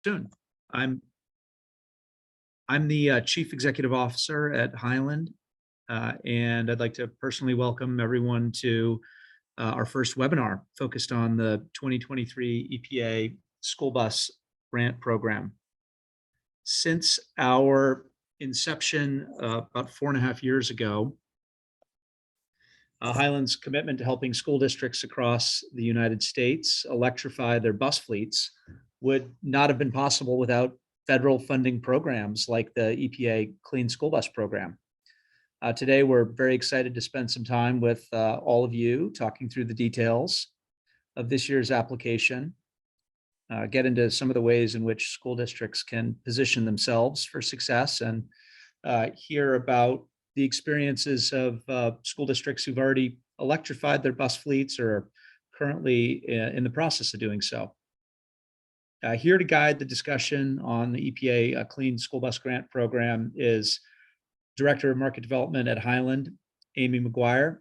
Soon. I'm the Chief Executive Officer at Highland, and I'd like to personally welcome everyone to our first webinar focused on the 2023 EPA School Bus Grant Program. Since our inception about 4.5 years ago, Highland's commitment to helping school districts across the United States electrify their bus fleets would not have been possible without federal funding programs like the EPA Clean School Bus program. Today, we're very excited to spend some time with all of you talking through the details of this year's application, get into some of the ways in which school districts can position themselves for success, and hear about the experiences of school districts who've already electrified their bus fleets or are currently in the process of doing so. Here to guide the discussion on the EPA Clean School Bus Grant Program is Director of Market Development at Highland, Amy McGuire.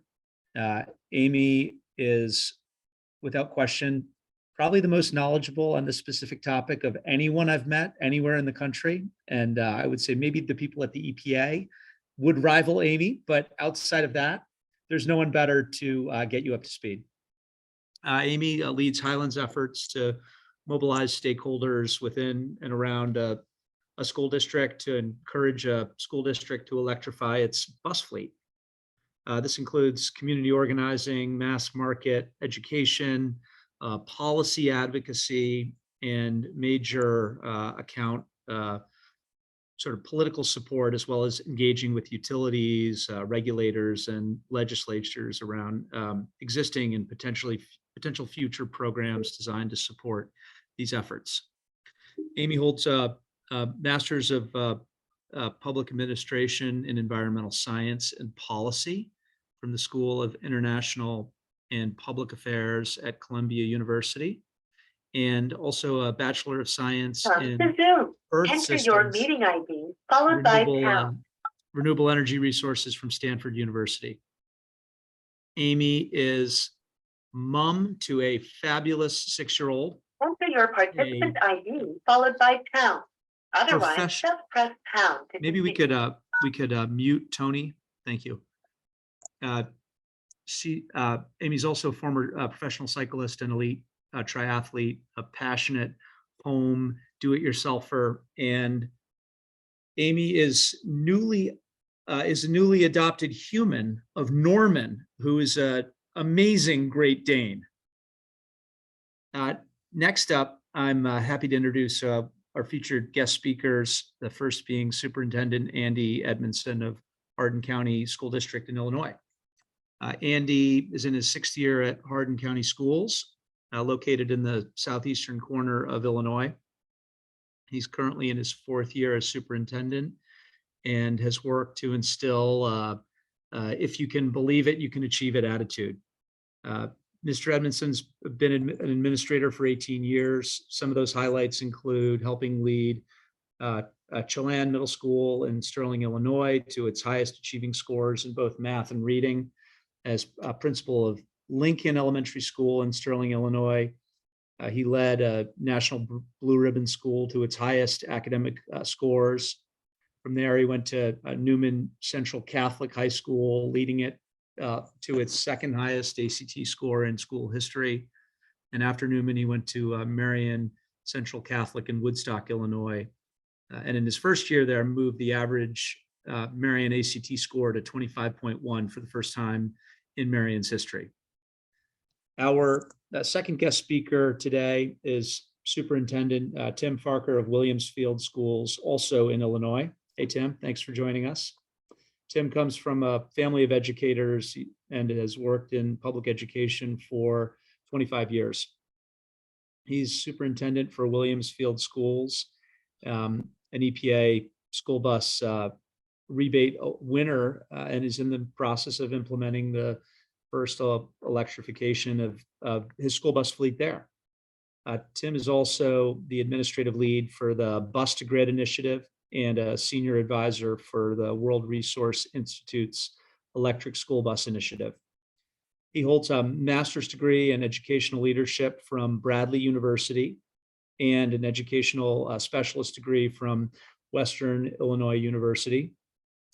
Amy is, without question, probably the most knowledgeable on the specific topic of anyone I've met anywhere in the country. And I would say maybe the people at the EPA would rival Amy, but outside of that, there's no one better to get you up to speed. Amy leads Highland's efforts to mobilize stakeholders within and around a school district to encourage a school district to electrify its bus fleet. This includes community organizing, mass market education, policy advocacy, and major account sort of political support, as well as engaging with utilities, regulators, and legislatures around existing and potential future programs designed to support these efforts. Amy holds a Master's of Public Administration in Environmental Science and Policy from the School of International and Public Affairs at Columbia University, and also a Bachelor of Science in Earth Systems, your meeting ID, followed by renewable energy resources from Stanford University. Amy is mom to a fabulous 6-year-old. Enter your participant ID followed by pound. Otherwise, just press pound. Maybe we could mute Tony. Thank you. Amy's also a former professional cyclist and elite triathlete, a passionate home do-it-yourselfer, and Amy is a newly adopted human of Norman, who is an amazing Great Dane. Next up, I'm happy to introduce our featured guest speakers, the first being Superintendent Andy Edmondson of Hardin County School District in Illinois. Andy is in his 6th year at Hardin County Schools, located in the southeastern corner of Illinois. He's currently in his 4th year as superintendent and has worked to instill, if you can believe it, you can achieve it attitude. Mr. Edmondson's been an administrator for 18 years. Some of those highlights include helping lead Chelan Middle School in Sterling, Illinois, to its highest achieving scores in both math and reading, as principal of Lincoln Elementary School in Sterling, Illinois. He led a National Blue Ribbon School to its highest academic scores. From there, he went to Newman Central Catholic High School, leading it to its 2nd highest ACT score in school history. And after Newman, he went to Marion Central Catholic in Woodstock, Illinois. And in his 1st year there, moved the average Marion ACT score to 25.1 for the first time in Marion's history. Our second guest speaker today is Superintendent Tim Farquer of Williamsfield Schools, also in Illinois. Hey, Tim, thanks for joining us. Tim comes from a family of educators and has worked in public education for 25 years. He's superintendent for Williamsfield Schools, an EPA school bus rebate winner, and is in the process of implementing the first electrification of his school bus fleet there. Tim is also the administrative lead for the Bus to Grid initiative and a senior advisor for the World Resource Institute's Electric School Bus initiative. He holds a master's degree in educational leadership from Bradley University and an educational specialist degree from Western Illinois University.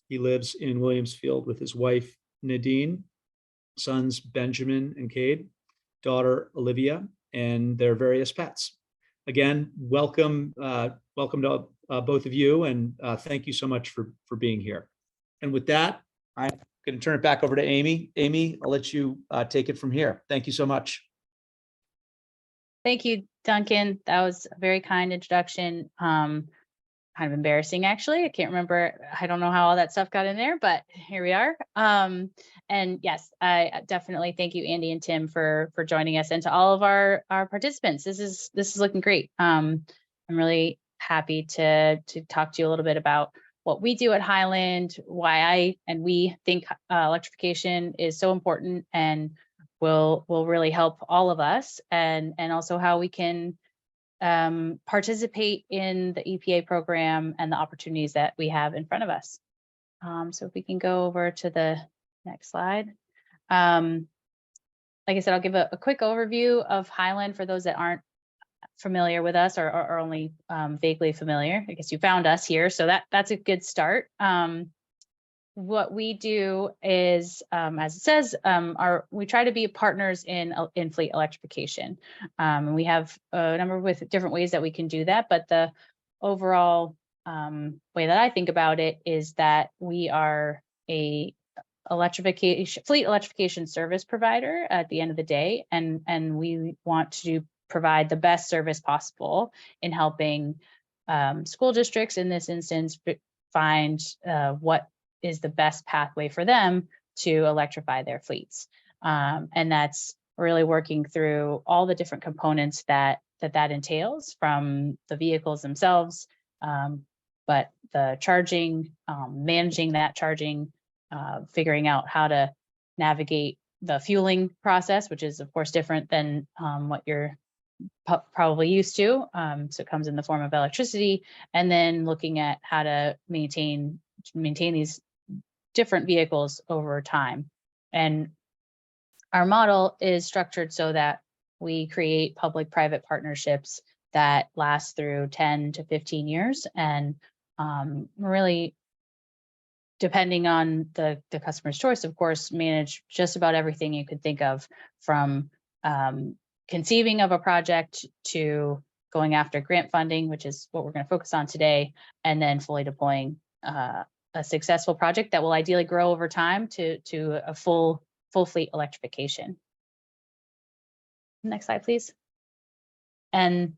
He lives in Williamsfield with his wife, Nadine, sons, Benjamin and Cade, daughter, Olivia, and their various pets. Again, welcome to both of you, and thank you so much for being here. And with that, I'm going to turn it back over to Amy. Amy, I'll let you take it from here. Thank you so much. Thank you, Duncan. That was a very kind introduction. Kind of embarrassing, actually. I can't remember. I don't know how all that stuff got in there, but here we are. And yes, I definitely thank you, Andy and Tim, for joining us, and to all of our participants. This is looking great. I'm really happy to talk to you a little bit about what we do at Highland, why I and we think electrification is so important and will really help all of us, and also how we can participate in the EPA program and the opportunities that we have in front of us. So if we can go over to the next slide. Like I said, I'll give a quick overview of Highland for those that aren't familiar with us or only vaguely familiar. I guess you found us here, so that's a good start. What we do is, as it says, we try to be partners in fleet electrification. We have a number of different ways that we can do that, but the overall way that I think about it is that we are a fleet electrification service provider at the end of the day, and we want to provide the best service possible in helping school districts, in this instance, find what is the best pathway for them to electrify their fleets. And that's really working through all the different components that entails, from the vehicles themselves, but the charging, managing that charging, figuring out how to navigate the fueling process, which is of course different than what you're probably used to. So it comes in the form of electricity, and then looking at how to maintain these different vehicles over time. And our model is structured so that we create public-private partnerships that last through 10 to 15 years, and really, depending on the customer's choice, of course, manage just about everything you could think of, from conceiving of a project to going after grant funding, which is what we're going to focus on today, and then fully deploying a successful project that will ideally grow over time to a full fleet electrification. Next slide, please. And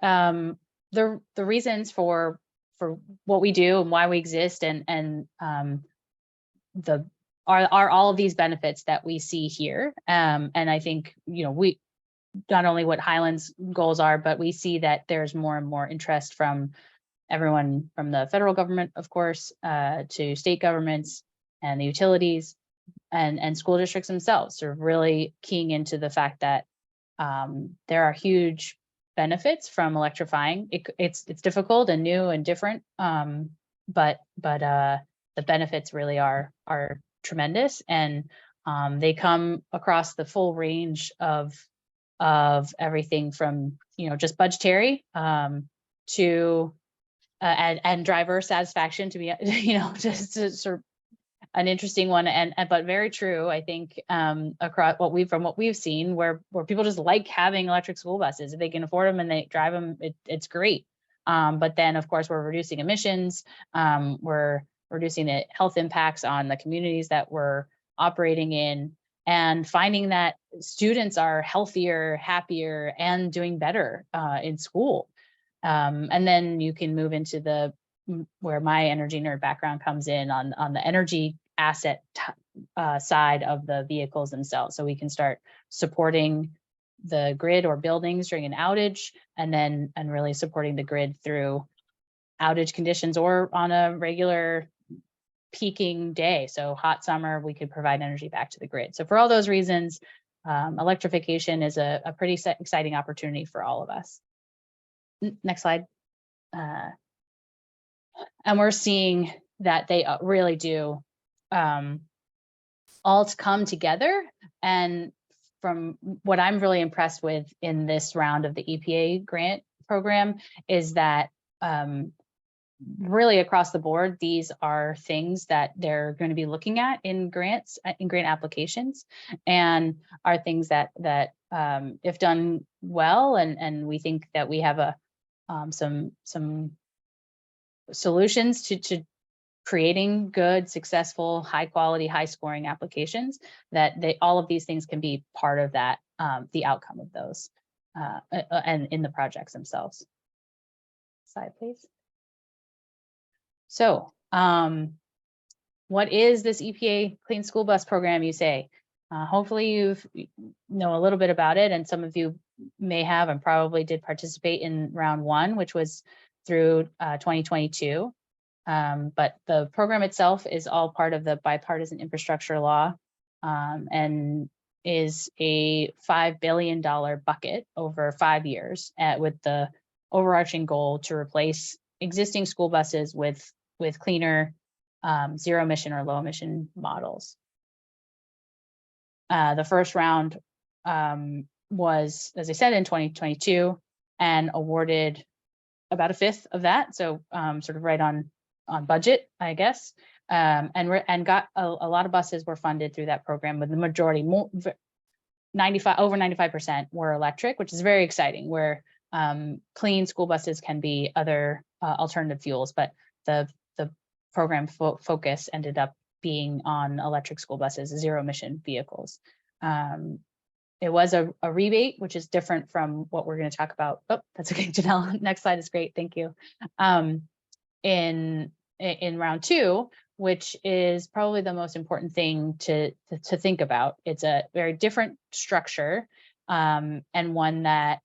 the reasons for what we do and why we exist, and are all of these benefits that we see here. And I think, we not only what Highland's goals are, but we see that there's more and more interest from everyone, from the federal government, of course, to state governments and the utilities and school districts themselves, sort of really keying into the fact that there are huge benefits from electrifying. It's difficult and new and different, but the benefits really are tremendous, and they come across the full range of everything from just budgetary to and driver satisfaction, to be just sort of an interesting one, but very true, I think, across what we've seen, where people just like having electric school buses. If they can afford them and they drive them, it's great. But then, of course, we're reducing emissions, we're reducing the health impacts on the communities that we're operating in, and finding that students are healthier, happier, and doing better in school. And then you can move into where my energy nerd background comes in on the energy asset side of the vehicles themselves. So we can start supporting the grid or buildings during an outage, and really supporting the grid through outage conditions or on a regular peaking day. So hot summer, we could provide energy back to the grid. So for all those reasons, electrification is a pretty exciting opportunity for all of us. Next slide. And we're seeing that they really do all to come together and from what I'm really impressed with in this round of the EPA grant program is that really across the board, these are things that they're going to be looking at in grants, in grant applications, and are things that if done well, and we think that we have a some solutions to creating good, successful, high quality, high scoring applications, that all of these things can be part of that, the outcome of those, and in the projects themselves. Slide, please. So, what is this EPA Clean School Bus program, you say? Hopefully you know a little bit about it, and some of you may have and probably did participate in round one, which was through 2022. But the program itself is all part of the bipartisan infrastructure law, and is a $5 billion bucket over 5 years, with the overarching goal to replace existing school buses with cleaner, zero emission or low emission models. The first round was, as I said, in 2022, and awarded about a fifth of that, so sort of right on budget, I guess, and got a lot of buses were funded through that program, with the majority, over 95% were electric, which is very exciting, where clean school buses can be other alternative fuels, but the program focus ended up being on electric school buses, zero emission vehicles. It was a rebate, which is different from what we're going to talk about. Oh, that's okay, Janelle. Next slide is great. Thank you. In round two, which is probably the most important thing to think about. It's a very different structure, and one that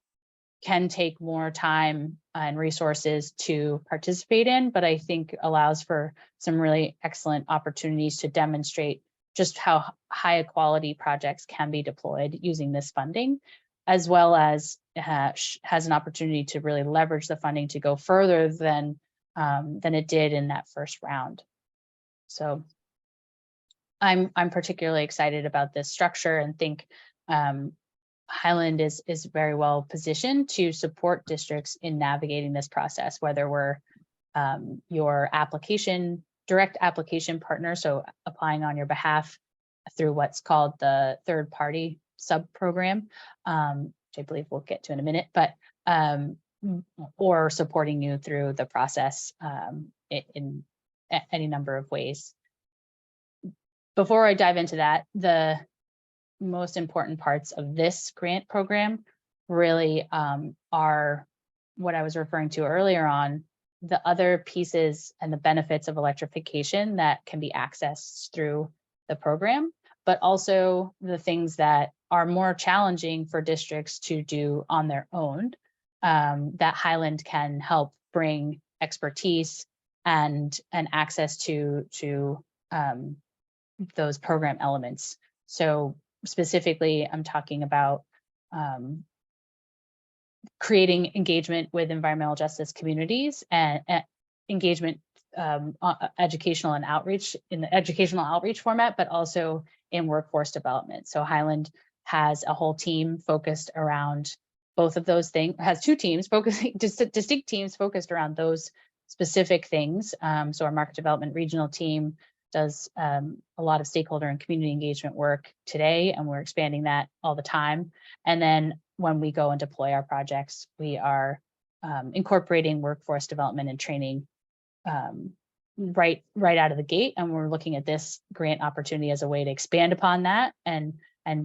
can take more time and resources to participate in, but I think allows for some really excellent opportunities to demonstrate just how high quality projects can be deployed using this funding, as well as has an opportunity to really leverage the funding to go further than it did in that first round. So I'm particularly excited about this structure, and think Highland is very well positioned to support districts in navigating this process, whether we're your direct application partner, so applying on your behalf through what's called the third party sub program, which I believe we'll get to in a minute, but or supporting you through the process in any number of ways. Before I dive into that, the most important parts of this grant program really are what I was referring to earlier on, the other pieces and the benefits of electrification that can be accessed through the program, but also the things that are more challenging for districts to do on their own, that Highland can help bring expertise and access to those program elements. So specifically, I'm talking about creating engagement with environmental justice communities, and engagement, educational and outreach in the educational outreach format, but also in workforce development. So Highland has a whole team focused around both of those things, has two teams focusing, distinct teams focused around those specific things. So our market development regional team does a lot of stakeholder and community engagement work today, and we're expanding that all the time. And then when we go and deploy our projects, we are incorporating workforce development and training right out of the gate. And we're looking at this grant opportunity as a way to expand upon that and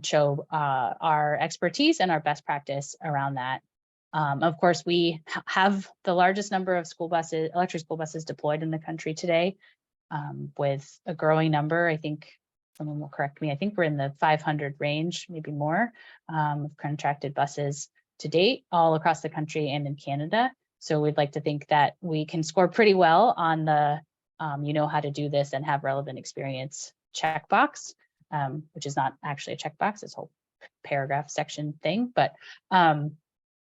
show our expertise and our best practice around that. Of course, we have the largest number of school buses, electric school buses deployed in the country today, with a growing number. I think someone will correct me. I think we're in the 500 range, maybe more, of contracted buses to date, all across the country and in Canada. So we'd like to think that we can score pretty well on the you know how to do this and have relevant experience checkbox, which is not actually a checkbox, it's a whole paragraph section thing. But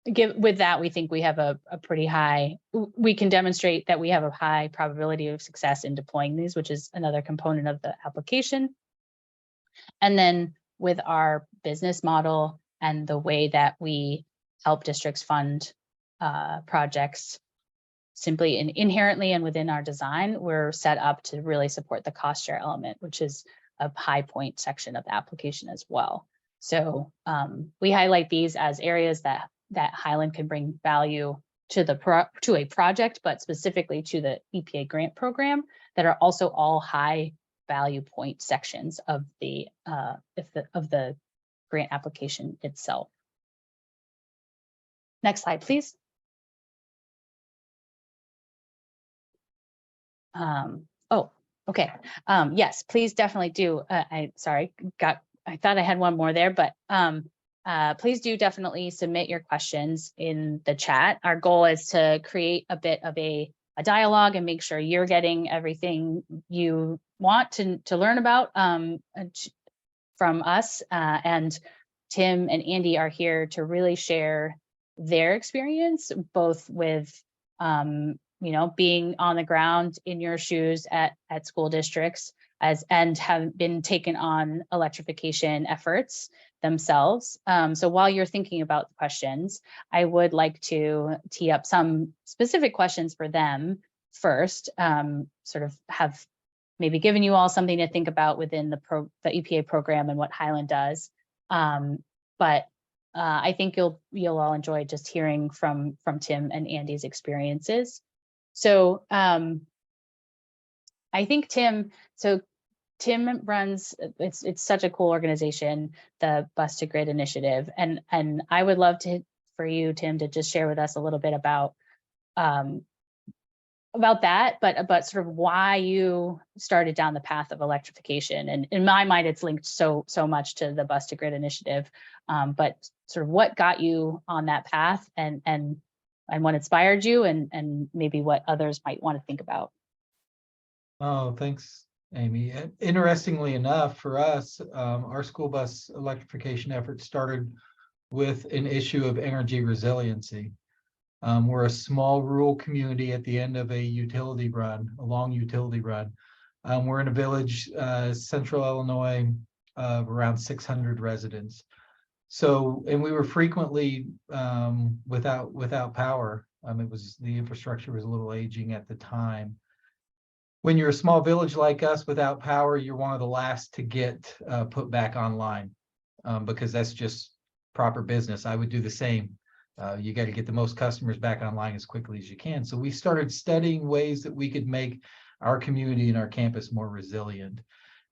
with that, we think we have a pretty high, we can demonstrate that we have a high probability of success in deploying these, which is another component of the application. And then with our business model and the way that we help districts fund projects. Simply and inherently and within our design, we're set up to really support the cost share element, which is a high point section of the application as well. So we highlight these as areas that Highland can bring value to a project, but specifically to the EPA grant program, that are also all high value point sections of the grant application itself. Next slide, please. Oh, okay. Yes, please definitely do. I thought I had one more there, but please do definitely submit your questions in the chat. Our goal is to create a bit of a dialogue and make sure you're getting everything you want to learn about from us. And Tim and Andy are here to really share their experience, both with being on the ground in your shoes at school districts and have been taken on electrification efforts themselves. So while you're thinking about the questions, I would like to tee up some specific questions for them first, sort of have maybe given you all something to think about within the EPA program and what Highland does. But I think you'll all enjoy just hearing from Tim and Andy's experiences. So I think Tim runs, it's such a cool organization, the Bus to Grid initiative. And I would love for you, Tim, to just share with us a little bit about that, but sort of why you started down the path of electrification. And in my mind, it's linked so much to the Bus to Grid initiative, but sort of what got you on that path and what inspired you and maybe what others might want to think about. Oh, thanks, Amy. Interestingly enough, for us, our school bus electrification effort started with an issue of energy resiliency. We're a small rural community at the end of a long utility run. We're in a village, central Illinois, of around 600 residents. So, and we were frequently without power. The infrastructure was a little aging at the time. When you're a small village like us without power, you're one of the last to get put back online because that's just proper business. I would do the same. You got to get the most customers back online as quickly as you can. So we started studying ways that we could make our community and our campus more resilient.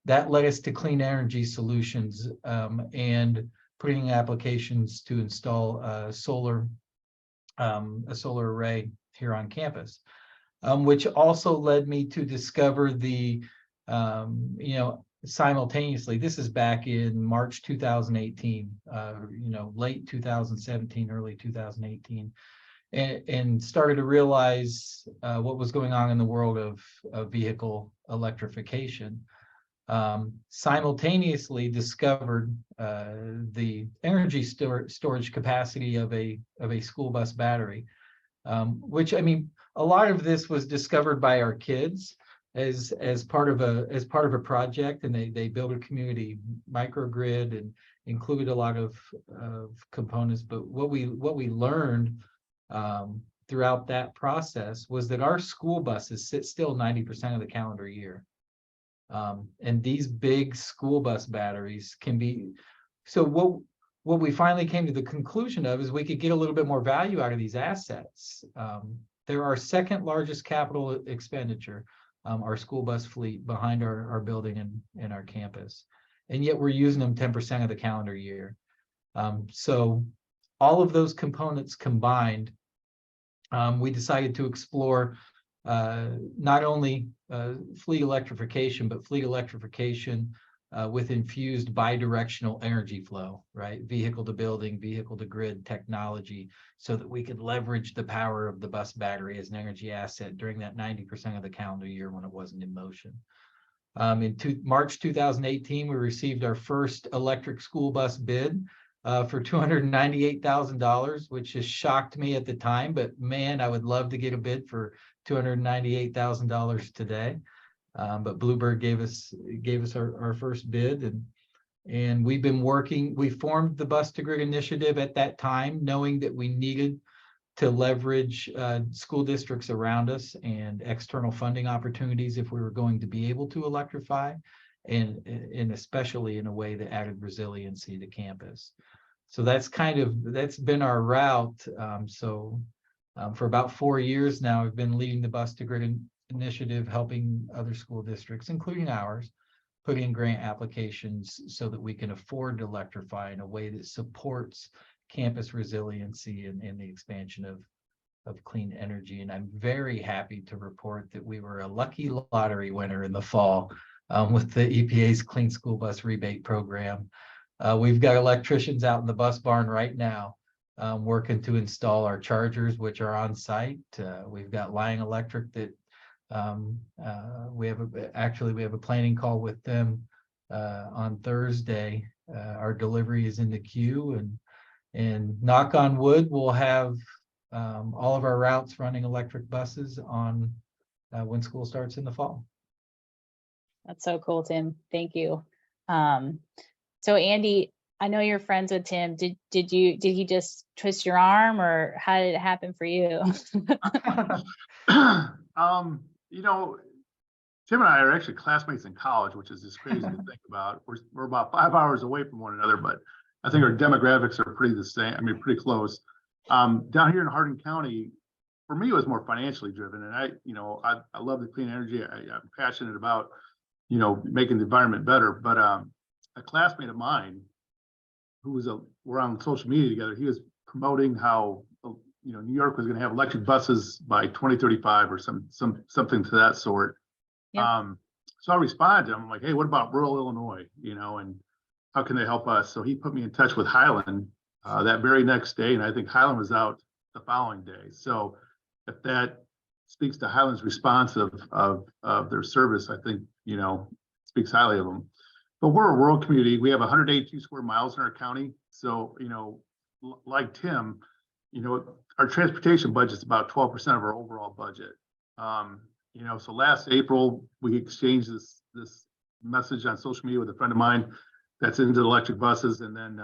That led us to clean energy solutions and putting applications to install a solar array here on campus, which also led me to discover the, simultaneously, this is back in March 2018, late 2017, early 2018, and started to realize what was going on in the world of vehicle electrification. Simultaneously discovered the energy storage capacity of a school bus battery, which, I mean, a lot of this was discovered by our kids as part of a project, and they built a community microgrid and included a lot of components. But what we learned throughout that process was that our school buses sit still 90% of the calendar year. And these big school bus batteries can be, so what we finally came to the conclusion of is we could get a little bit more value out of these assets. They're our second largest capital expenditure, our school bus fleet, behind our building and our campus. And yet we're using them 10% of the calendar year. So all of those components combined, we decided to explore not only fleet electrification, but fleet electrification with infused bidirectional energy flow, right? Vehicle to building, vehicle to grid technology, so that we could leverage the power of the bus battery as an energy asset during that 90% of the calendar year when it wasn't in motion. In March 2018, we received our first electric school bus bid for $298,000, which has shocked me at the time, but man, I would love to get a bid for $298,000 today. But Bluebird gave us our first bid, And we formed the Bus to Grid initiative at that time, knowing that we needed to leverage school districts around us and external funding opportunities if we were going to be able to electrify, and especially in a way that added resiliency to campus. So that's been our route. For about 4 years now, I've been leading the Bus to Grid initiative, helping other school districts, including ours, put in grant applications so that we can afford to electrify in a way that supports campus resiliency and the expansion of clean energy. And I'm very happy to report that we were a lucky lottery winner in the fall with the EPA's Clean School Bus rebate program. We've got electricians out in the bus barn right now working to install our chargers, which are on site. We've got Lion Electric that we have a planning call with them on Thursday. Our delivery is in the queue, and knock on wood, we'll have all of our routes running electric buses on when school starts in the fall. That's so cool, Tim. Thank you. So Andy, I know you're friends with Tim. Did he just twist your arm, or how did it happen for you? You know, Tim and I are actually classmates in college, which is just crazy to think about. We're about 5 hours away from one another, but I think our demographics are pretty the same. I mean, pretty close. Down here in Hardin County, for me, it was more financially driven, and I love the clean energy. I'm passionate about, making the environment better. But a classmate of mine who we're on social media together, he was promoting how New York was going to have electric buses by 2035 or something to that sort. Yep. So I responded to him. I'm like, hey, what about rural Illinois? And how can they help us? So he put me in touch with Highland that very next day, and I think Highland was out the following day. So if that speaks to Highland's response of their service, I think speaks highly of them. But we're a rural community. We have 182 square miles in our county. So like Tim, our transportation budget is about 12% of our overall budget. So last April, we exchanged this message on social media with a friend of mine that's into electric buses. And then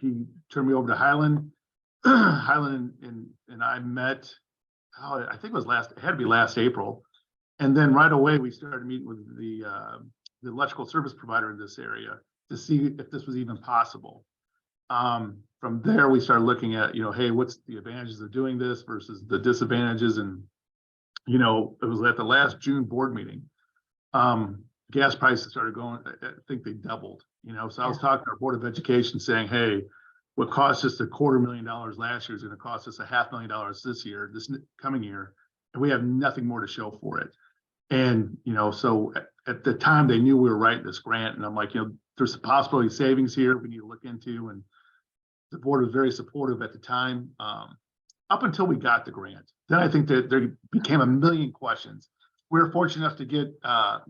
he turned me over to Highland. Highland and I met, I think it had to be last April. And then right away, we started meeting with the electrical service provider in this area to see if this was even possible. From there, we started looking at, hey, what's the advantages of doing this versus the disadvantages? And, it was at the last June board meeting. Gas prices started going, I think they doubled, so I was talking to our Board of Education saying, hey, what cost us $250,000 last year is going to cost us $500,000 this coming year. And we have nothing more to show for it. And, so at the time they knew we were writing this grant, and I'm like, there's a possibility of savings here we need to look into. And the board was very supportive at the time, up until we got the grant. Then I think that there became a million questions. We were fortunate enough to get, I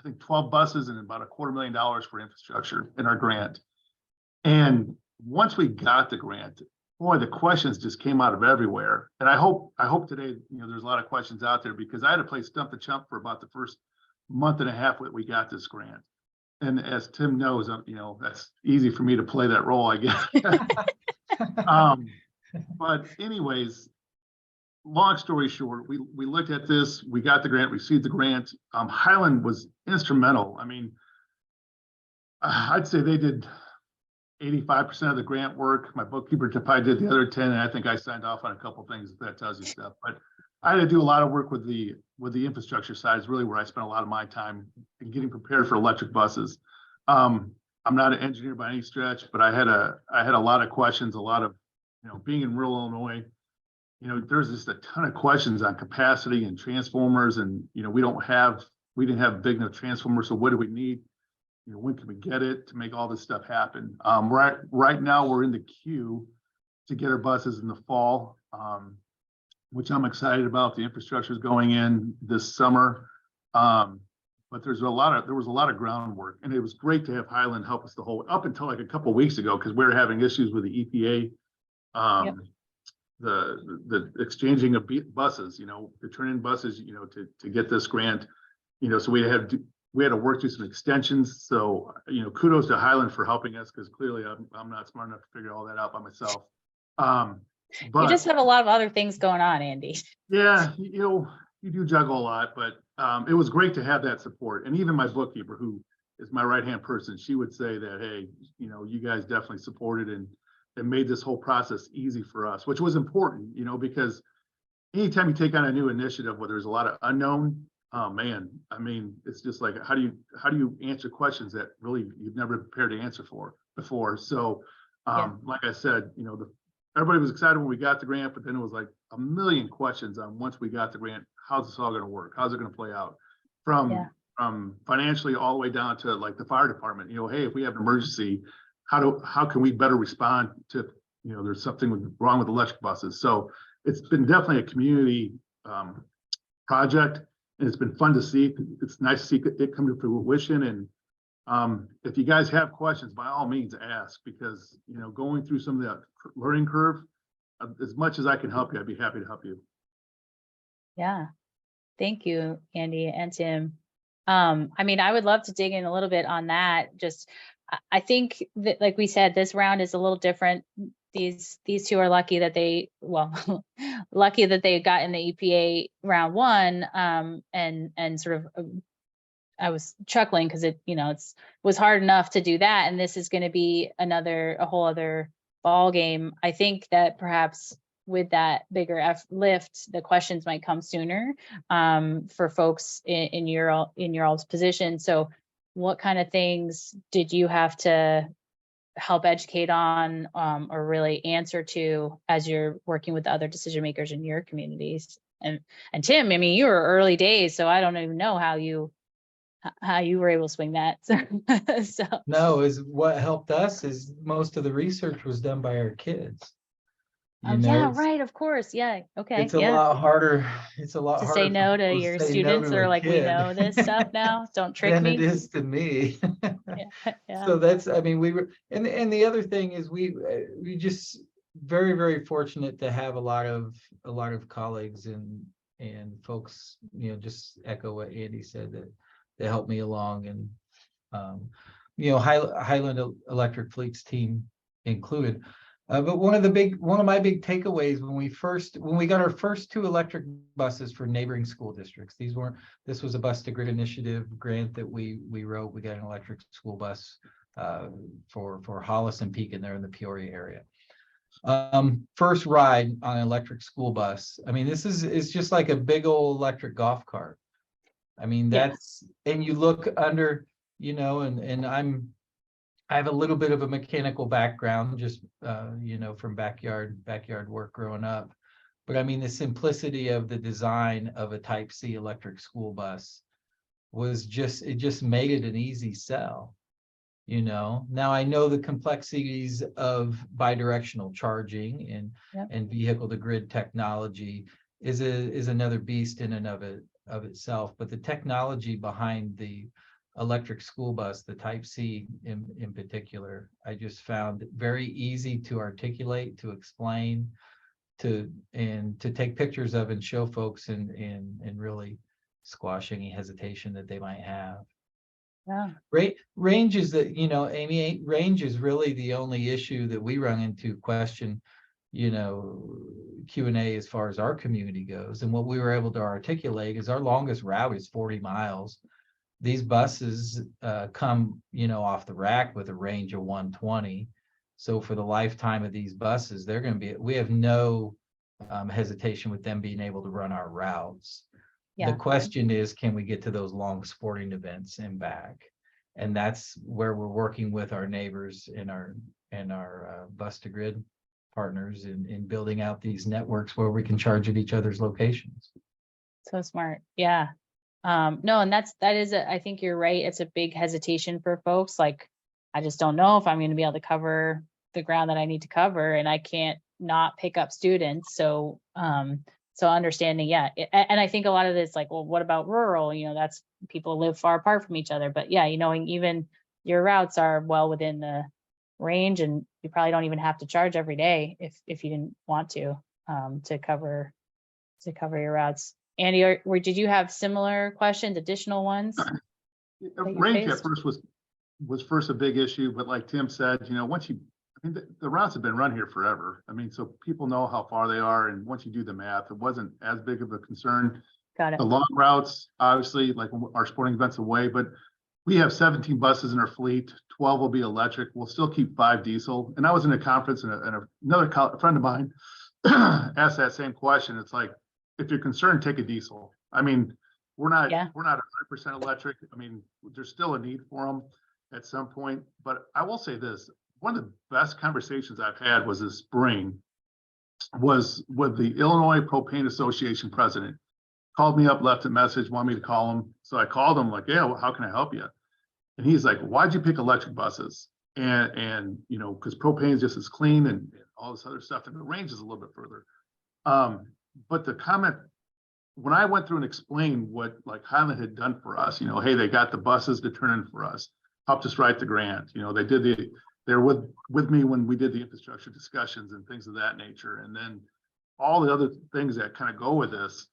think 12 buses and about $250,000 for infrastructure in our grant. And once we got the grant, boy, the questions just came out of everywhere. And I hope today, there's a lot of questions out there, because I had to play stump the chump for about the first month and a half that we got this grant. And as Tim knows, that's easy for me to play that role, I guess. But anyways, long story short, we looked at this, we got the grant, received the grant. Highland was instrumental. I mean, I'd say they did 85% of the grant work. My bookkeeper probably did the other 10, and I think I signed off on a couple things, if that tells you stuff. But I had to do a lot of work with the infrastructure side, is really where I spent a lot of my time in getting prepared for electric buses. I'm not an engineer by any stretch, but I had a lot of questions, a lot of, being in rural Illinois, there's just a ton of questions on capacity and transformers, and, we didn't have big enough transformers. So what do we need? When can we get it to make all this stuff happen? Right now we're in the queue to get our buses in the fall, which I'm excited about. The infrastructure is going in this summer. But there was a lot of groundwork, and it was great to have Highland help us up until like a couple of weeks ago, because we were having issues with the EPA, the exchanging of buses, to turn in buses, to get this grant, so we had to we had to work through some extensions. So, kudos to Highland for helping us, because clearly I'm not smart enough to figure all that out by myself. You just have a lot of other things going on, Andy. Yeah, you do juggle a lot, but it was great to have that support. And even my bookkeeper, who is my right-hand person, she would say that, hey, you guys definitely supported and made this whole process easy for us, which was important, because anytime you take on a new initiative where there's a lot of unknown, oh man, I mean, it's just like, how do you answer questions that really you've never prepared to answer for before? So, like I said, everybody was excited when we got the grant, but then it was like a million questions on once we got the grant, how's this all going to work? How's it going to play out? From financially all the way down to like the fire department, hey, if we have an emergency, how can we better respond to, there's something wrong with electric buses. So it's been definitely a community project, and it's been fun to see. It's nice to see it come to fruition. And if you guys have questions, by all means ask, because, going through some of that learning curve, as much as I can help you, I'd be happy to help you. Yeah. Thank you, Andy and Tim. I mean, I would love to dig in a little bit on that. I think that, like we said, this round is a little different. These two are lucky that lucky that they got in the EPA round one. And sort of, I was chuckling because it was hard enough to do that, and this is going to be a whole other ball game. I think that perhaps with that bigger lift, the questions might come sooner for folks in your all's position. So what kind of things did you have to help educate on or really answer to as you're working with the other decision makers in your communities? And Tim, I mean, you were early days, so I don't even know how you were able to swing that. So No, is what helped us is most of the research was done by our kids. yeah, right, of course. Yeah. Okay. It's a lot harder. It's a lot to harder say no to your students, or like, we know this stuff now, don't trick than me. it is to me. Yeah. So that's, I mean, we were, and the other thing is we just very, very fortunate to have a lot of colleagues and folks, just echo what Andy said, that they helped me along, and Highland Electric Fleets team included. But one of my big takeaways when we got our first 2 electric buses for neighboring school districts, this was a bus to grid initiative grant that we wrote. We got an electric school bus for Hollis and Pekin there in the Peoria area. First ride on an electric school bus. I mean, it's just like a big old electric golf cart. I mean, and you look under, and I have a little bit of a mechanical background, just, from backyard work growing up. But I mean, the simplicity of the design of a Type C electric school bus was it just made it an easy sell. Now I know the complexities of bidirectional charging and vehicle to grid technology is another beast in and of itself, but the technology behind the electric school bus, the Type C in particular, I just found very easy to articulate, to explain, to take pictures of and show folks, and really squash any hesitation that they might have. Yeah. Range is Amy, range is really the only issue that we run into question, Q&A as far as our community goes. And what we were able to articulate is our longest route is 40 miles. These buses come, off the rack with a range of 120. So for the lifetime of these buses, we have no hesitation with them being able to run our routes. Yeah. The question is, can we get to those long sporting events and back? And that's where we're working with our neighbors and our bus to grid partners in building out these networks where we can charge at each other's locations. So smart. Yeah. No, and that is I think you're right. It's a big hesitation for folks. Like, I just don't know if I'm going to be able to cover the ground that I need to cover, and I can't not pick up students. So, so understanding, and I think a lot of this, like, well, what about rural? That's people live far apart from each other. But yeah, even your routes are well within the range, and you probably don't even have to charge every day if you didn't want to cover your routes. Andy, did you have similar questions, additional ones? you range at faced? first was first a big issue, but like Tim said, once you, I mean, the routes have been run here forever. I mean, so people know how far they are, and once you do the math, it wasn't as big of a concern. Got it. The long routes, obviously, like our sporting events away, but we have 17 buses in our fleet. 12 will be electric. We'll still keep 5 diesel. And I was in a conference, and another friend of mine asked that same question. It's like, if you're concerned, take a diesel. I mean, we're not 100% electric. I mean, there's still a need for them at some point. But I will say this: one of the best conversations I've had was this spring, was with the Illinois Propane Association president. Called me up, left a message, wanted me to call him. So I called him, like, yeah, well, how can I help you? And he's like, why'd you pick electric buses? And because propane is just as clean and all this other stuff, and the range is a little bit further. But the comment, when I went through and explained what like Highland had done for us, hey, they got the buses to turn in for us, helped us write the grant. They're with me when we did the infrastructure discussions and things of that nature. And then all the other things that kind of go with this.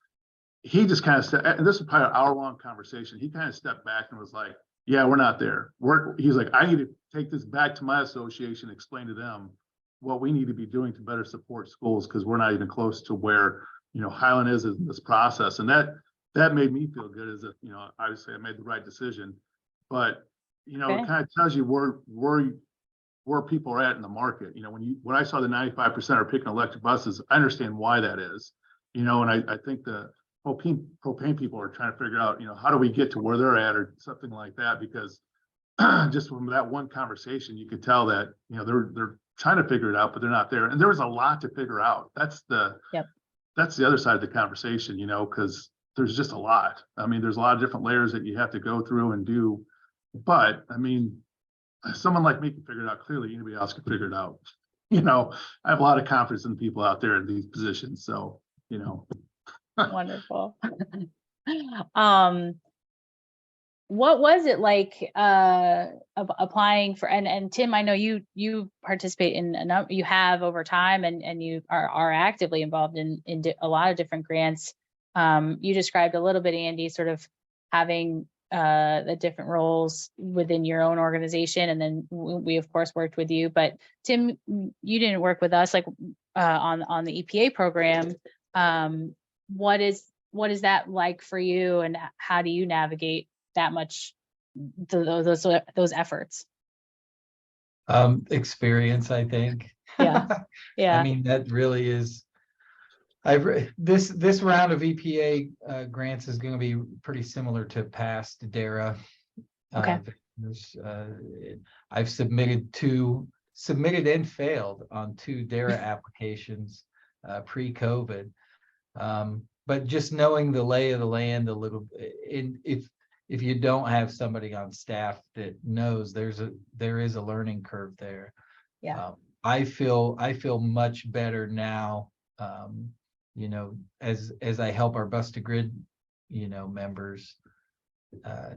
He just kind of said, and this is probably an hour-long conversation. He kind of stepped back and was like, yeah, we're not there. He's like, I need to take this back to my association, explain to them what we need to be doing to better support schools, because we're not even close to where, Highland is in this process. And that made me feel good, as if, obviously I made the right decision. But, it kind of tells you where people are at in the market. When I saw the 95% are picking electric buses, I understand why that is, and I think the propane people are trying to figure out, how do we get to where they're at or something like that, because just from that one conversation, you could tell that, they're trying to figure it out, but they're not there. And there was a lot to figure out. That's the other side of the conversation, because there's just a lot. I mean, there's a lot of different layers that you have to go through and do. But I mean, someone like me can figure it out. Clearly, anybody else can figure it out. I have a lot of confidence in the people out there in these positions. So, Wonderful. What was it like applying for, and Tim, I know you participate in you have over time, and you are actively involved in a lot of different grants. You described a little bit, Andy, sort of having the different roles within your own organization, and then we of course worked with you. But Tim, you didn't work with us like on the EPA program. What is that like for you, and how do you navigate that much those efforts? Experience, I think. Yeah. I mean, that really is. This round of EPA grants is going to be pretty similar to past DARA. Okay. I've submitted and failed on 2 DARA applications pre-COVID. But just knowing the lay of the land a little, if you don't have somebody on staff that knows, there is a learning curve there. Yeah. I feel much better now. As I help our Bus to Grid, members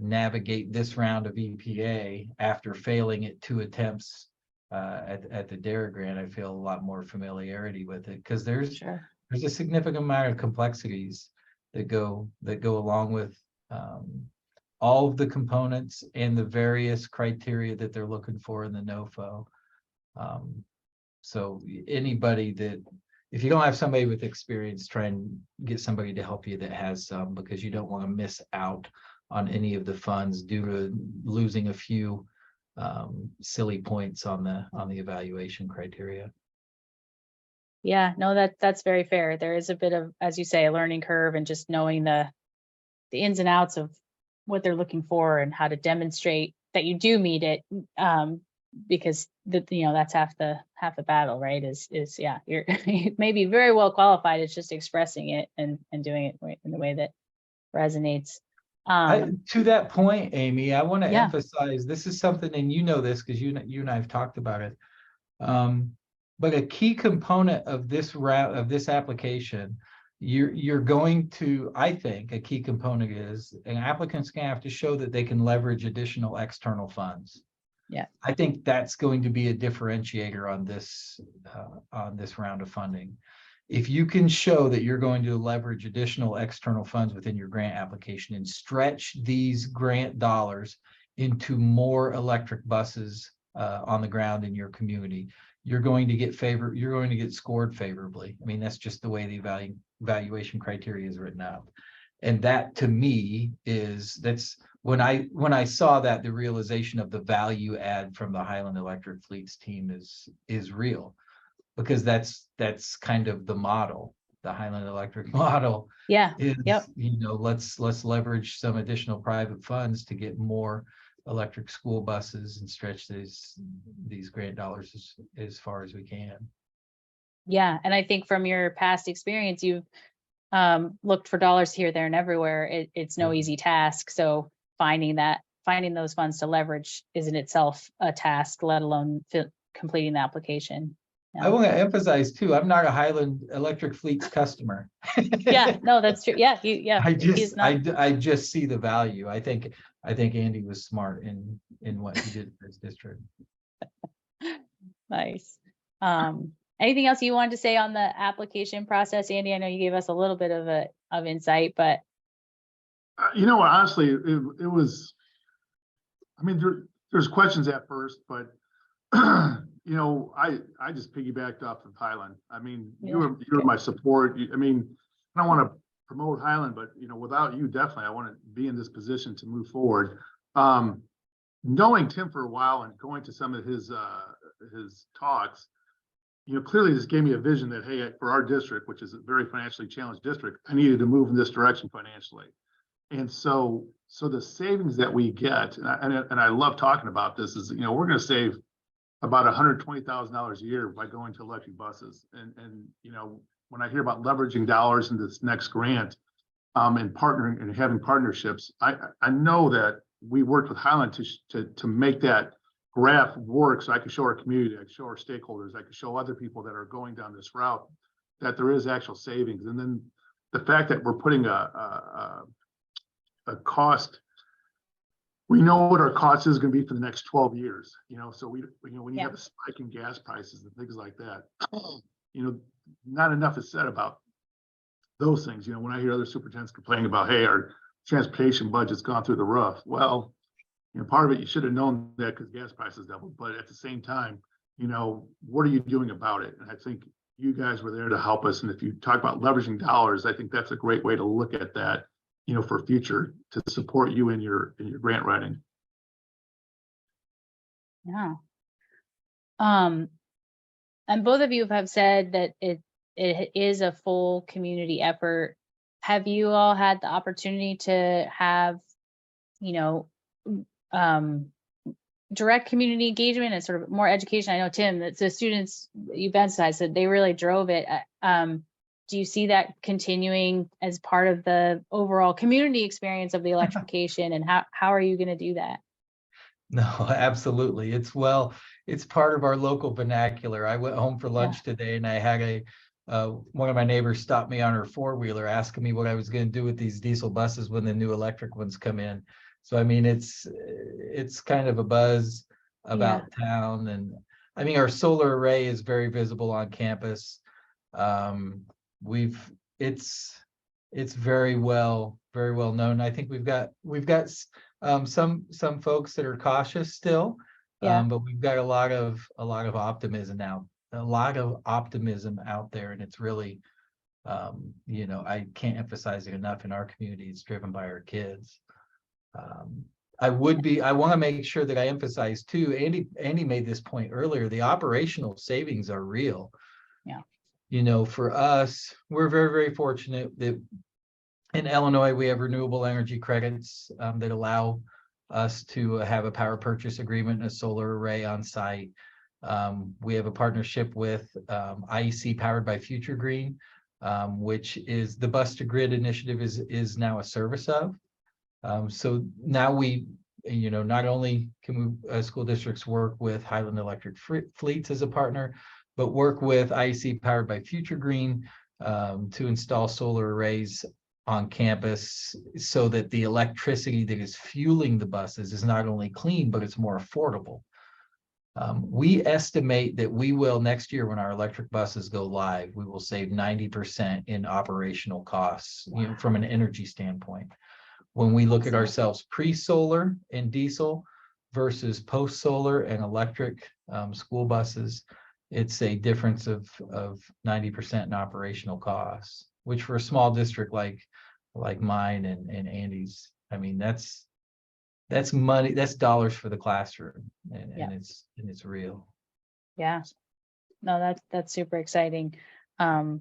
navigate this round of EPA after failing at 2 attempts at the DARA grant, I feel a lot more familiarity with it, because there's a significant amount of complexities that go along with all of the components and the various criteria that they're looking for in the NOFO. So anybody that, if you don't have somebody with experience, try and get somebody to help you that has some, because you don't want to miss out on any of the funds due to losing a few silly points on the evaluation criteria. Yeah, no, that's very fair. There is a bit of, as you say, a learning curve, and just knowing the ins and outs of what they're looking for and how to demonstrate that you do meet it. Because that's half the battle, right? Is you're maybe very well qualified. It's just expressing it and doing it in the way that resonates. To that point, Amy, I want to emphasize, this is something, and this because you and I have talked about it. But a key component of this application, you're going to, I think, a key component is an applicant's going to have to show that they can leverage additional external funds. Yeah, I think that's going to be a differentiator on this round of funding. if you can show that you're going to leverage additional external funds within your grant application and stretch these grant dollars into more electric buses on the ground in your community, you're going to get scored favorably. I mean, that's just the way the evaluation criteria is written up. And that to me that's when I saw that, the realization of the value add from the Highland Electric Fleets team is real, because that's kind of the model. The Highland Electric model Yeah. is, Yep. let's leverage some additional private funds to get more electric school buses and stretch these grant dollars as far as we can. Yeah. And I think from your past experience, you've looked for dollars here, there, and everywhere. It's no easy task. So finding those funds to leverage is in itself a task, let alone completing the application. Yeah. I want to emphasize too, I'm not a Highland Electric Fleets customer. Yeah, no, that's true. Yeah, I just see the value. I think Andy was smart in what he did for his district. Nice. Anything else you wanted to say on the application process, Andy? I know you gave us a little bit of insight, but You know what, honestly, it was, I mean, there's questions at first, but you know, I just piggybacked off of Highland. I mean, you're my support. I mean, I don't want to promote Highland, but you know, without you, definitely, I want to be in this position to move forward. Knowing Tim for a while and going to some of his talks, you know, clearly this gave me a vision that, hey, for our district, which is a very financially challenged district, I needed to move in this direction financially. And so the savings that we get, and I love talking about this, is, you know, we're going to save about $120,000 a year by going to electric buses. And you know, when I hear about leveraging dollars in this next grant, and partnering and having partnerships, I know that we worked with Highland to make that graph work, so I could show our community, I could show our stakeholders, I could show other people that are going down this route that there is actual savings. And then the fact that we're putting a cost, we know what our cost is going to be for the next 12 years, you know, so when you have a spike in gas prices and things like that, you know, not enough is said about those things. You know, when I hear other superintendents complaining about, hey, our transportation budget's gone through the roof. Well, you know, part of it, you should have known that because gas prices doubled, but at the same time, you know, what are you doing about it? And I think you guys were there to help us. And if you talk about leveraging dollars, I think that's a great way to look at that, you know, for future, to support you in your grant writing. yeah. And both of you have said that it is a full community effort. Have you all had the opportunity to have, you know, direct community engagement and sort of more education? I know, Tim, that the students you've emphasized that they really drove it. Do you see that continuing as part of the overall community experience of the electrification, and how are you going to do that? No, absolutely. It's part of our local vernacular. I went home for lunch today and I had one of my neighbors stop me on her four-wheeler asking me what I was going to do with these diesel buses when the new electric ones come in. So, I mean, it's kind of a buzz about town. And I mean, our solar array is very visible on campus. It's very well known. I think we've got some folks that are cautious still, but we've got a lot of optimism now. A lot of optimism out there, and it's really, you know, I can't emphasize it enough. In our community, it's driven by our kids. I want to make sure that I emphasize too, Andy made this point earlier, the operational savings are real. Yeah. You know, for us, we're very, very fortunate that in Illinois, we have renewable energy credits that allow us to have a power purchase agreement and a solar array on site. We have a partnership with IEC Powered by Future Green, which is the Bus to Grid initiative is now a service of. So now we, you know, not only can we school districts work with Highland Electric Fleets as a partner, but work with IEC Powered by Future Green to install solar arrays on campus so that the electricity that is fueling the buses is not only clean, but it's more affordable. We estimate that we will next year, when our electric buses go live, we will save 90% in operational costs, you know, from an energy standpoint. When we look at ourselves pre-solar and diesel versus post-solar and electric school buses, it's a difference of 90% in operational costs, which for a small district like mine and Andy's, I mean, that's money, that's dollars for the classroom, and it's real. Yeah. No, that's super exciting. Hey, and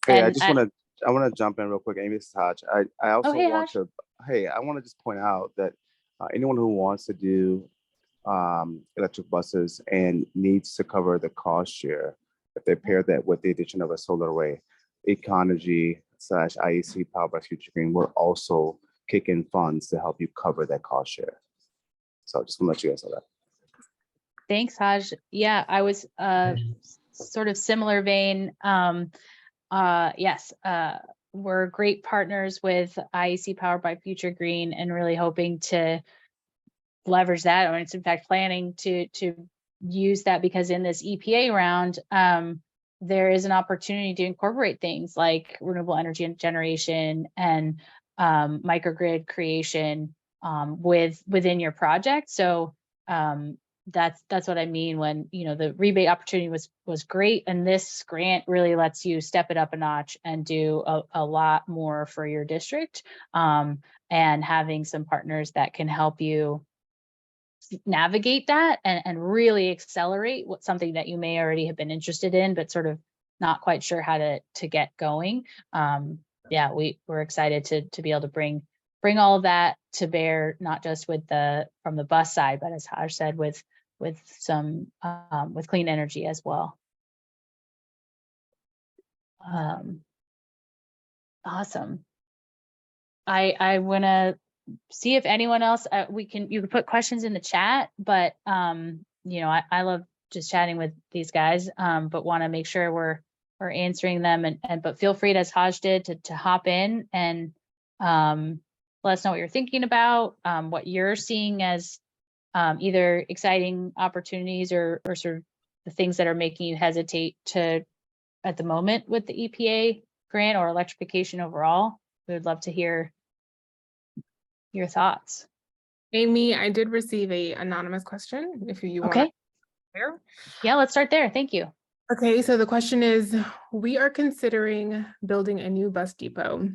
I want to jump in real quick. Amy, this is Haj. I also hey, want Haj. to, hey, I want to just point out that anyone who wants to do electric buses and needs to cover the cost share, if they pair that with the addition of a solar array, Econergy/IEC Powered by Future Green will also kick in funds to help you cover that cost share. So just to let you guys know that. Thanks, Haj. Yeah, I was sort of similar vein. Yes, we're great partners with IEC Powered by Future Green and really hoping to leverage that. Or it's in fact planning to use that, because in this EPA round, there is an opportunity to incorporate things like renewable energy and generation and microgrid creation within your project. So that's what I mean when, you know, the rebate opportunity was great, and this grant really lets you step it up a notch and do a lot more for your district, and having some partners that can help you navigate that and really accelerate something that you may already have been interested in but sort of not quite sure how to get going. Yeah, we're excited to be able to bring all of that to bear, not just with from the bus side, but as Haj said, with some with clean energy as well. Awesome. I want to see if anyone else, you can put questions in the chat, but you know, I love just chatting with these guys, but want to make sure we're answering them, but feel free, as Haj did, to hop in and let us know what you're thinking about, what you're seeing as either exciting opportunities or sort of the things that are making you hesitate at the moment with the EPA grant or electrification overall. We would love to hear your thoughts. Amy, I did receive a anonymous question, if you want. Okay. Yeah, let's start there. Thank you. Okay, so the question is, we are considering building a new bus depot.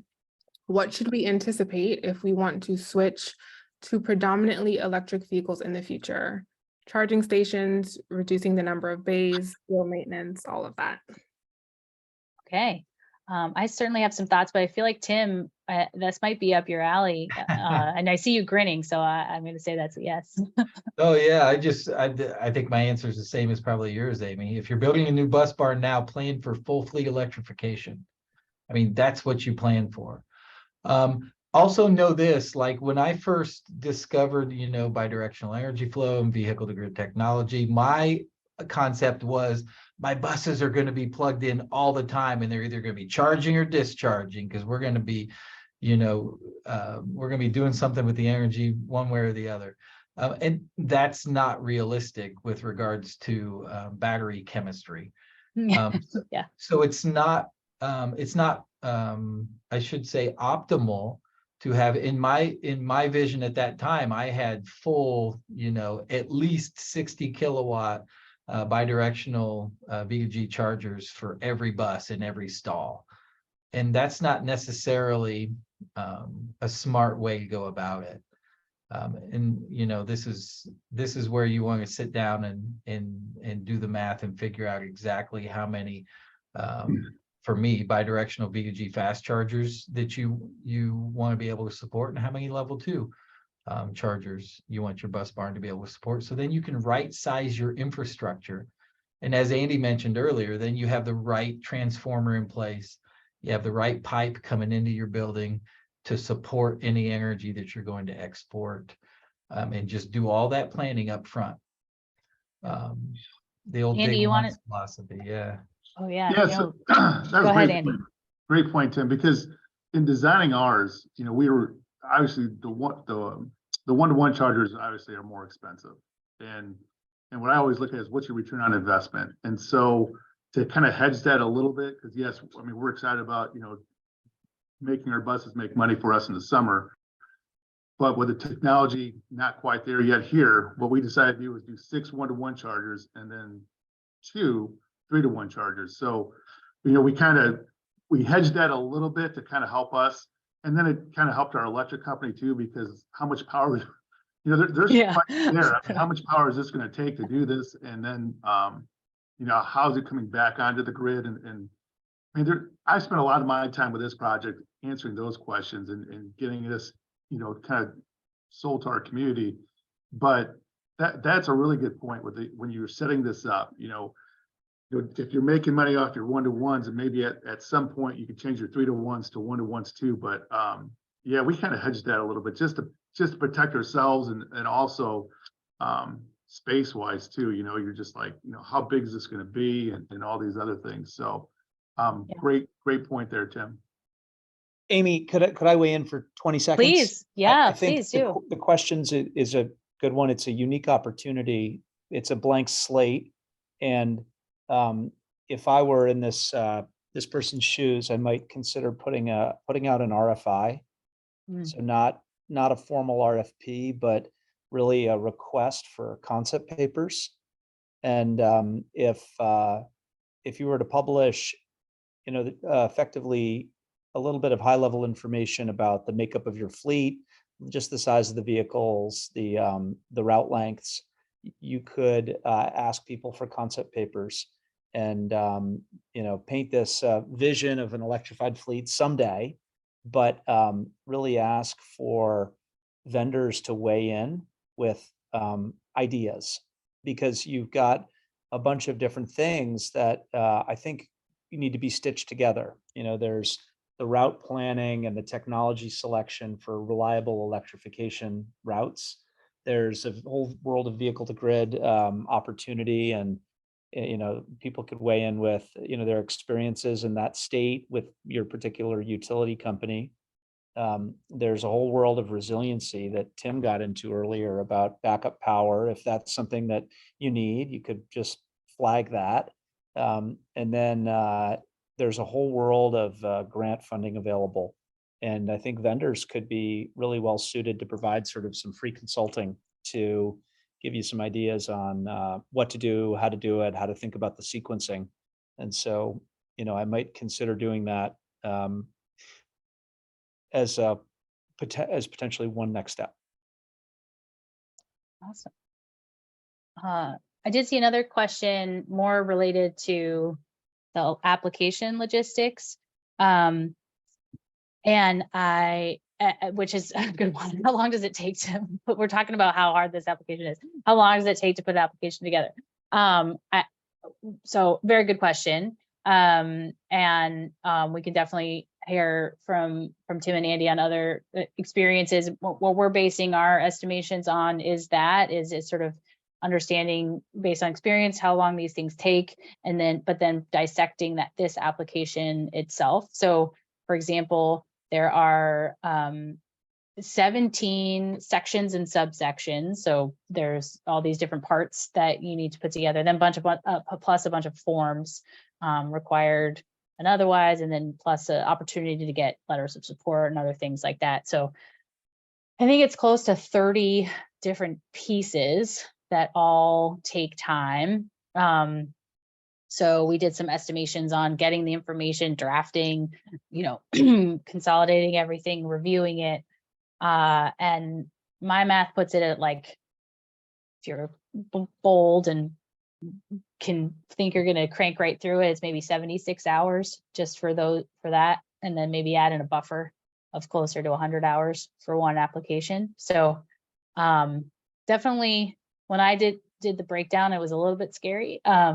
What should we anticipate if we want to switch to predominantly electric vehicles in the future? Charging stations, reducing the number of bays, fuel maintenance, all of that. Okay. I certainly have some thoughts, but I feel like Tim, this might be up your alley. And I see you grinning, so I'm going to say that's a yes. Oh yeah, I think my answer is the same as probably yours, Amy. If you're building a new bus barn now, plan for full fleet electrification. I mean, that's what you plan for. Also know this, like when I first discovered, you know, bidirectional energy flow and vehicle to grid technology, my concept was my buses are going to be plugged in all the time, and they're either going to be charging or discharging, because we're going to be, you know, we're going to be doing something with the energy one way or the other. And that's not realistic with regards to battery chemistry. Yeah. So it's not, I should say, optimal to have, in my vision at that time, I had full, you know, at least 60 kilowatt bidirectional V2G chargers for every bus in every stall. And that's not necessarily a smart way to go about it. And you know, this is where you want to sit down and do the math and figure out exactly how many, for me, bidirectional V2G fast chargers that you want to be able to support, and how many level 2 chargers you want your bus barn to be able to support. So then you can right size your infrastructure. And as Andy mentioned earlier, then you have the right transformer in place. You have the right pipe coming into your building to support any energy that you're going to export, and just do all that planning up front. The old Andy, big you want once philosophy. Yeah. Oh yeah. Yes, No. that was Go a ahead, great Andy. point. Great point, Tim, because in designing ours, you know, we were obviously the one-to-one chargers obviously are more expensive. And And what I always look at is what's your return on investment? And so to kind of hedge that a little bit, because yes, I mean, we're excited about, making our buses make money for us in the summer. But with the technology not quite there yet here, what we decided to do was do 6 1-to-1 chargers and then 2 3-to-1 chargers. So, we hedged that a little bit to kind of help us. And then it kind of helped our electric company too, because how much power, there's Yeah. quite there. I mean, how much power is this going to take to do this? And then, how's it coming back onto the grid? And I mean, I spent a lot of my time with this project answering those questions and getting this, kind of sold to our community. But that's a really good point when you're setting this up, if you're making money off your 1-to-1s, and maybe at some point you could change your 3-to-1s to 1-to-1s too. But yeah, we kind of hedged that a little bit just to protect ourselves and also space wise too. You're just like, how big is this going to be and all these other things. So great point there, Tim. Amy, could I weigh in for 20 seconds? Please. Yeah, I think please do. the questions is a good one. It's a unique opportunity. It's a blank slate. And if I were in this person's shoes, I might consider putting out an RFI. So not a formal RFP, but really a request for concept papers. And if you were to publish, effectively a little bit of high level information about the makeup of your fleet, just the size of the vehicles, the route lengths, you could ask people for concept papers and paint this vision of an electrified fleet someday, but really ask for vendors to weigh in with ideas, because you've got a bunch of different things that I think you need to be stitched together. There's the route planning and the technology selection for reliable electrification routes. There's a whole world of vehicle to grid opportunity, and people could weigh in with their experiences in that state with your particular utility company. There's a whole world of resiliency that Tim got into earlier about backup power. If that's something that you need, you could just flag that. And then there's a whole world of grant funding available. And I think vendors could be really well suited to provide sort of some free consulting to give you some ideas on what to do, how to do it, how to think about the sequencing. And so, I might consider doing that as potentially one next step. Awesome. I did see another question more related to the application logistics. And which is a good one. How long does it take but we're talking about how hard this application is. How long does it take to put an application together? So very good question. And we can definitely hear from Tim and Andy on other experiences. What we're basing our estimations on is sort of understanding based on experience how long these things take, but then dissecting this application itself. So for example, there are 17 sections and subsections. So there's all these different parts that you need to put together, then plus a bunch of forms required and otherwise, and then plus an opportunity to get letters of support and other things like that. So I think it's close to 30 different pieces that all take time. So we did some estimations on getting the information, drafting, consolidating everything, reviewing it. And my math puts it at like, if you're bold and can think you're going to crank right through it, it's maybe 76 hours just for that. And then maybe add in a buffer of closer to 100 hours for one application. So definitely when I did the breakdown, it was a little bit scary. I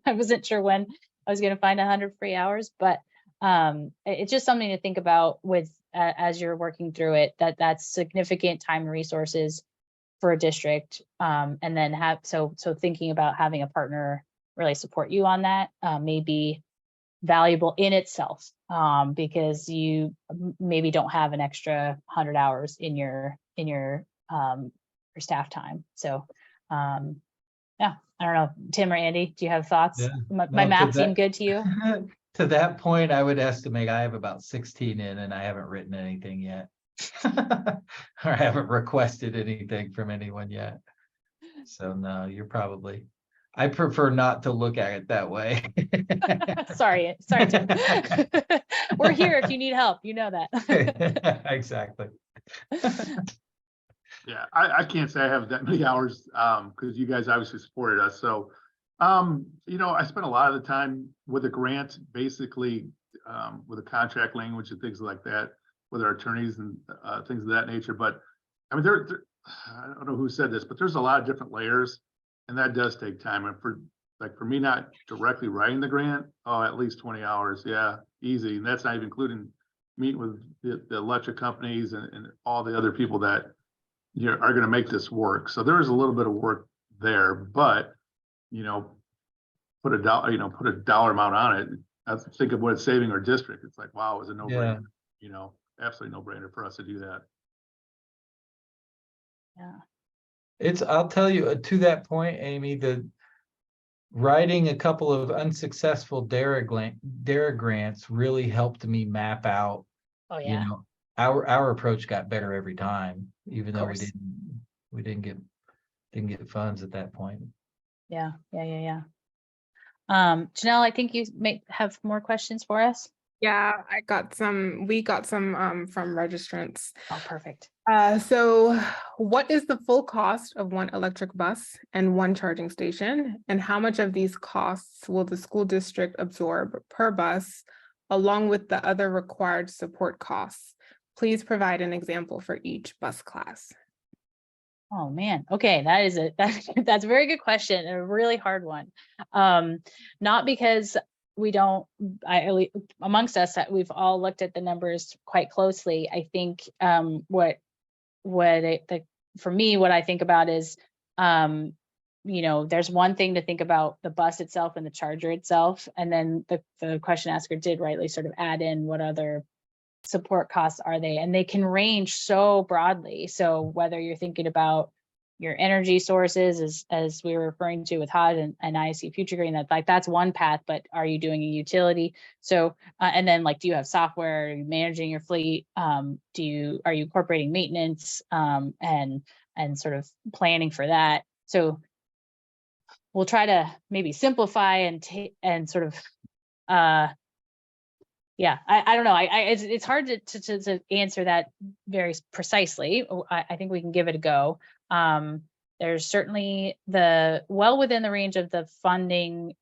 wasn't sure when I was going to find 100 free hours, but it's just something to think about with as you're working through it, that's significant time and resources for a district. And then so thinking about having a partner really support you on that may be valuable in itself, because you maybe don't have an extra 100 hours in your staff time. So I don't know, Tim or Andy, do you have thoughts? Yeah. My No, to math that- seem good to you? To that point, I would estimate I have about 16 in and I haven't written anything yet. Or I haven't requested anything from anyone yet. So no, you're probably, I prefer not to look at it that way. Sorry, Tim. We're here if you need help, you know that. Exactly. Yeah, I can't say I have that many hours, because you guys obviously supported us, so. I spent a lot of the time with a grant, basically, with a contract language and things like that, with our attorneys and, things of that nature, but, I mean, I don't know who said this, but there's a lot of different layers, and that does take time, and for me not directly writing the grant, at least 20 hours, yeah, easy, and that's not even including meeting with the electric companies and all the other people that are gonna make this work, so there is a little bit of work there, but put a dollar amount on it. I think of what it's saving our district. It's like, wow, it was a no-brainer, absolutely no-brainer for us to do that. Yeah. I'll tell you, to that point, Amy, the writing a couple of unsuccessful DARA grants really helped me map out, Oh, yeah. our approach got better every time, even though course. we didn't get funds at that point. Yeah. Janelle, I think you may have more questions for us. Yeah, we got some from registrants. Oh, perfect. So what is the full cost of one electric bus and one charging station? And how much of these costs will the school district absorb per bus, along with the other required support costs? Please provide an example for each bus class. Oh, man. Okay. That's a very good question and a really hard one. Not because we don't, amongst us, we've all looked at the numbers quite closely. I think for me, what I think about is, there's one thing to think about the bus itself and the charger itself. And then the question asker did rightly sort of add in what other support costs are they, and they can range so broadly. So whether you're thinking about your energy sources, as we were referring to with Hardin and ISC Future Green, that's one path, but are you doing a utility? So and then do you have software? Are you managing your fleet? Are you incorporating maintenance and sort of planning for that? So we'll try to maybe simplify and sort of yeah, I don't know. It's hard to answer that very precisely. I think we can give it a go. There's certainly well within the range of the funding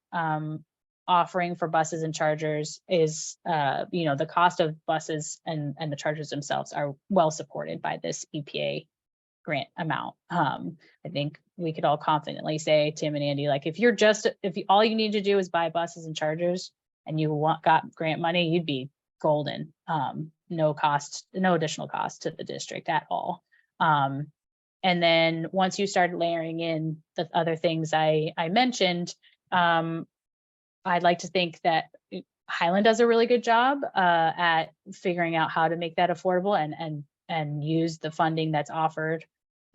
offering for buses and chargers is, the cost of buses and the chargers themselves are well supported by this EPA grant amount. I think we could all confidently say, Tim and Andy, if all you need to do is buy buses and chargers, and you got grant money, you'd be golden. No additional cost to the district at all. And then once you start layering in the other things I mentioned, I'd like to think that Highland does a really good job at figuring out how to make that affordable and use the funding that's offered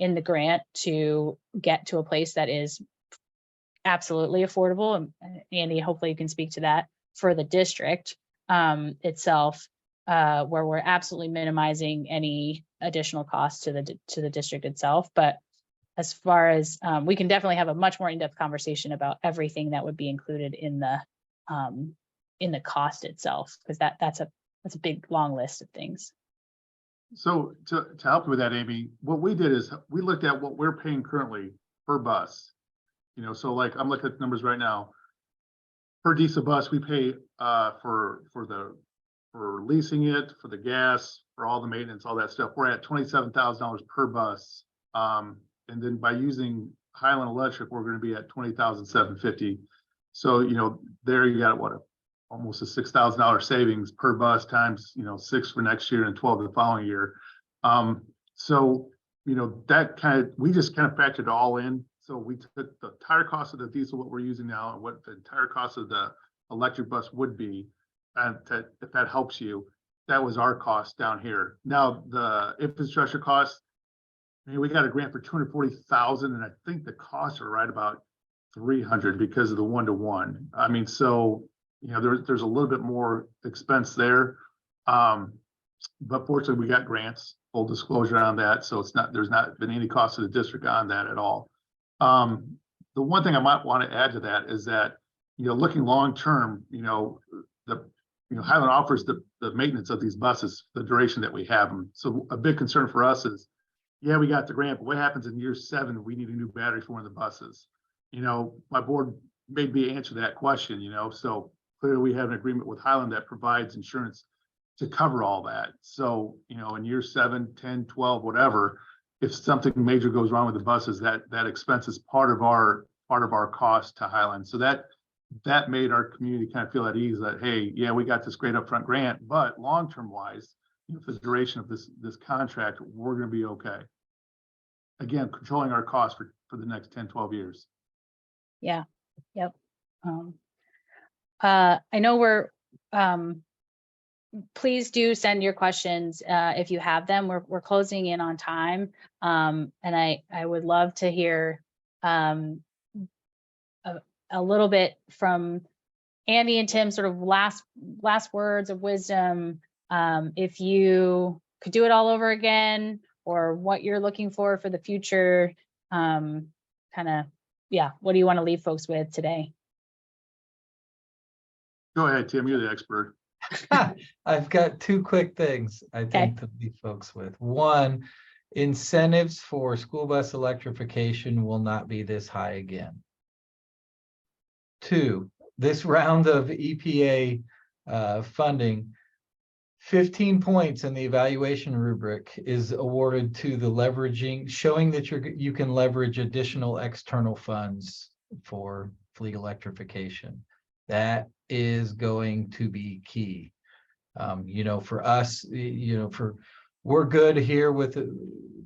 in the grant to get to a place that is absolutely affordable. And Andy, hopefully you can speak to that for the district itself, where we're absolutely minimizing any additional costs to the district itself. But as far as we can definitely have a much more in-depth conversation about everything that would be included in the cost itself, because that's a big long list of things. So to help you with that, Amy, what we did is we looked at what we're paying currently per bus. So I'm looking at the numbers right now. Per diesel bus, we pay for leasing it, for the gas, for all the maintenance, all that stuff. We're at $27,000 per bus. And then by using Highland Electric, we're going to be at $20,750. So, there you got almost a $6,000 savings per bus times, 6 for next year and 12 the following year. So, that we just kind of factored it all in. So we took the entire cost of the diesel, what we're using now, and what the entire cost of the electric bus would be. And if that helps you, that was our cost down here. Now the infrastructure costs, we got a grant for $240,000, and I think the costs are right about 300 because of the 1-to-1. I mean, so, you know, there's a little bit more expense there. But fortunately we got grants, full disclosure on that. So there's not been any cost to the district on that at all. The one thing I might want to add to that is that, you know, looking long-term, you know, Highland offers the maintenance of these buses, the duration that we have them. So a big concern for us is, yeah, we got the grant, but what happens in year 7? We need a new battery for one of the buses. You know, my board made me answer that question, you know, so clearly we have an agreement with Highland that provides insurance to cover all that. So, you know, in year 7, 10, 12, whatever, if something major goes wrong with the buses, that expense is part of our cost to Highland. So that made our community kind of feel at ease that, hey, yeah, we got this great upfront grant, but long-term wise, for the duration of this contract, we're going to be okay. Again, controlling our costs for the next 10, 12 years. Yeah. Yep. I know we're, please do send your questions if you have them. We're closing in on time. And I would love to hear a little bit from Andy and Tim, sort of last words of wisdom. If you could do it all over again, or what you're looking for the future, kind of, yeah, what do you want to leave folks with today? Go ahead, Tim, you're the expert. I've got 2 quick things I think to leave folks with. One, incentives for school bus electrification will not be this high again. 2, this round of EPA funding, 15 points in the evaluation rubric is awarded to the leveraging, showing that you can leverage additional external funds for fleet electrification. That is going to be key. You know, for us, you know, we're good here with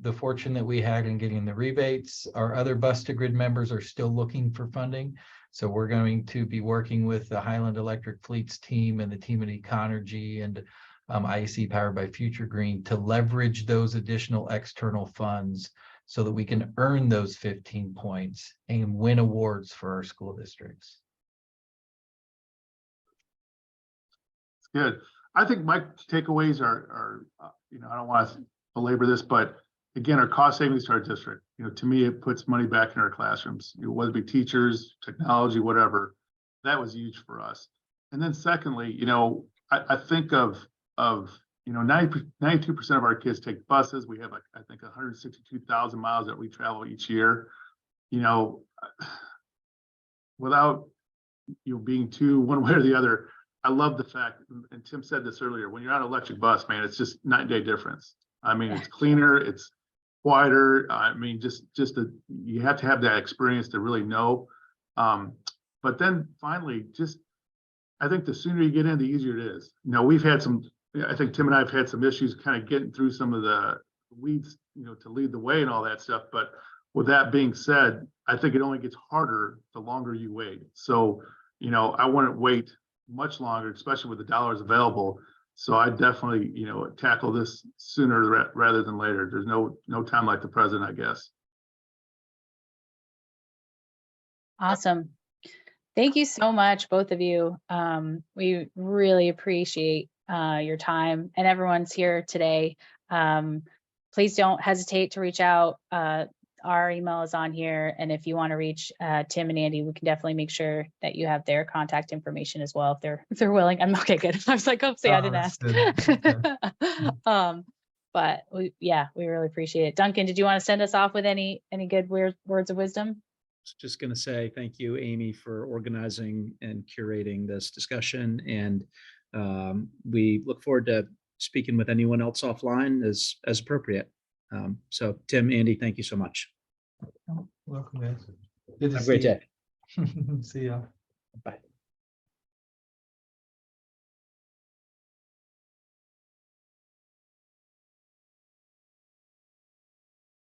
the fortune that we had in getting the rebates. Our other bus to grid members are still looking for funding. So we're going to be working with the Highland Electric Fleets team and the team at Econergy and IEC Powered by Future Green to leverage those additional external funds so that we can earn those 15 points and win awards for our school districts. Good. I think my takeaways are you know, I don't want to belabor this, but again, our cost savings to our district, you know, to me, it puts money back in our classrooms, you know, whether it be teachers, technology, whatever. That was huge for us. And then secondly, you know, I think of you know, 92% of our kids take buses. We have, like, I think 162,000 miles that we travel each year. You know, without, you know, being too one way or the other, I love the fact, and Tim said this earlier, when you're on an electric bus, man, it's just night and day difference. I mean, it's cleaner, it's quieter. I mean, you have to have that experience to really know. But then finally, I think the sooner you get in, the easier it is. You know, we've had I think Tim and I have had some issues kind of getting through some of the weeds, you know, to lead the way and all that stuff. But with that being said, I think it only gets harder the longer you wait. So, you know, I wouldn't wait much longer, especially with the dollars available. So I definitely, you know, tackle this sooner rather than later. There's no time like the present, I guess. Awesome. Thank you so much, both of you. We really appreciate your time, and everyone's here today. Please don't hesitate to reach out. Our email is on here, and if you want to reach Tim and Andy, we can definitely make sure that you have their contact information as well if they're willing. I'm okay. Good. I was like, oh, see, I didn't ask. But we really appreciate it. Duncan, did you want to send us off with any good words of wisdom? Just going to say thank you, Amy, for organizing and curating this discussion. And we look forward to speaking with anyone else offline as appropriate. So Tim, Andy, thank you so much. Welcome, guys. Good to Have a great day. See ya. Bye.